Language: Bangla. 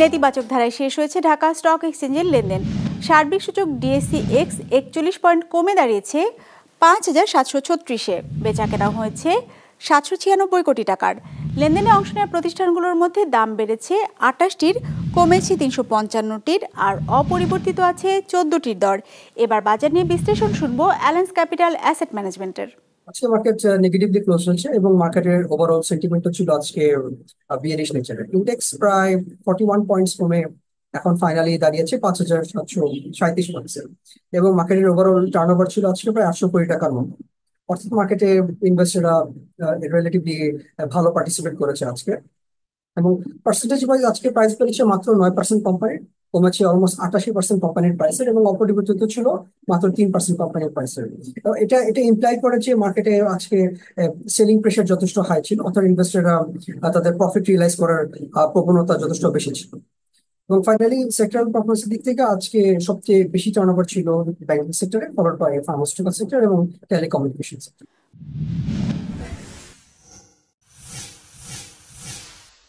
নেতিবাচক ধারায় শেষ হয়েছে ঢাকা স্টক এক্সচেঞ্জের লেনদেন। সার্বিক সূচক ডিএসসি এক্স 41 পয়েন্ট কমে দাঁড়িয়েছে 5,736-এ। বেচা কেনা হয়েছে 796 কোটি টাকার। লেনদেনে অংশ নেওয়া প্রতিষ্ঠানগুলোর মধ্যে দাম বেড়েছে 28টির, কমেছে 355টির, আর অপরিবর্তিত আছে 14টির দর। এবার বাজার নিয়ে বিশ্লেষণ শুনবো অ্যালায়েন্স ক্যাপিটাল অ্যাসেট ম্যানেজমেন্টের। আজকে মার্কেট নেগেটিভলি ক্লোজ হয়েছে এবং মার্কেটের ওভারঅল সেন্টিমেন্ট ছিল আজকে বিয়ারিশ নেচারের। ইন্ডেক্স প্রায় 41 পয়েন্টস কমে এখন ফাইনালি দাঁড়িয়েছে 5,737 পয়েন্টস, এবং মার্কেটের ওভারঅল টার্নওভার ছিল আজকে প্রায় 800 কোটি টাকার মতো। অর্থাৎ মার্কেটে ইনভেস্টররা রিলেটিভলি ভালো পার্টিসিপেট করেছে আজকে। এবং পার্সেন্টেজ ওয়াইজ আজকে প্রাইস বেড়েছে মাত্র 9% কোম্পানির, কমেছে অলমোস্ট 88% কোম্পানির প্রাইসের, এবং অপরিবর্তিত ছিল মাত্র 3% কোম্পানির প্রাইসের। এটা এটা ইমপ্লাই করে যে মার্কেটে আজকে সেলিং প্রেশার যথেষ্ট হাই ছিল, অর্থাৎ ইনভেস্টররা তাদের প্রফিট রিয়েলাইজ করার প্রবণতা যথেষ্ট বেশি ছিল। এবং ফাইনালি সেক্টরাল পারফরমেন্সের দিক থেকে আজকে সবচেয়ে বেশি টার্নওভার ছিল ব্যাংকিং সেক্টরে, ফলোড বাই ফার্মাসিউটিক্যাল সেক্টর এবং টেলিকমিউনিকেশন সেক্টর।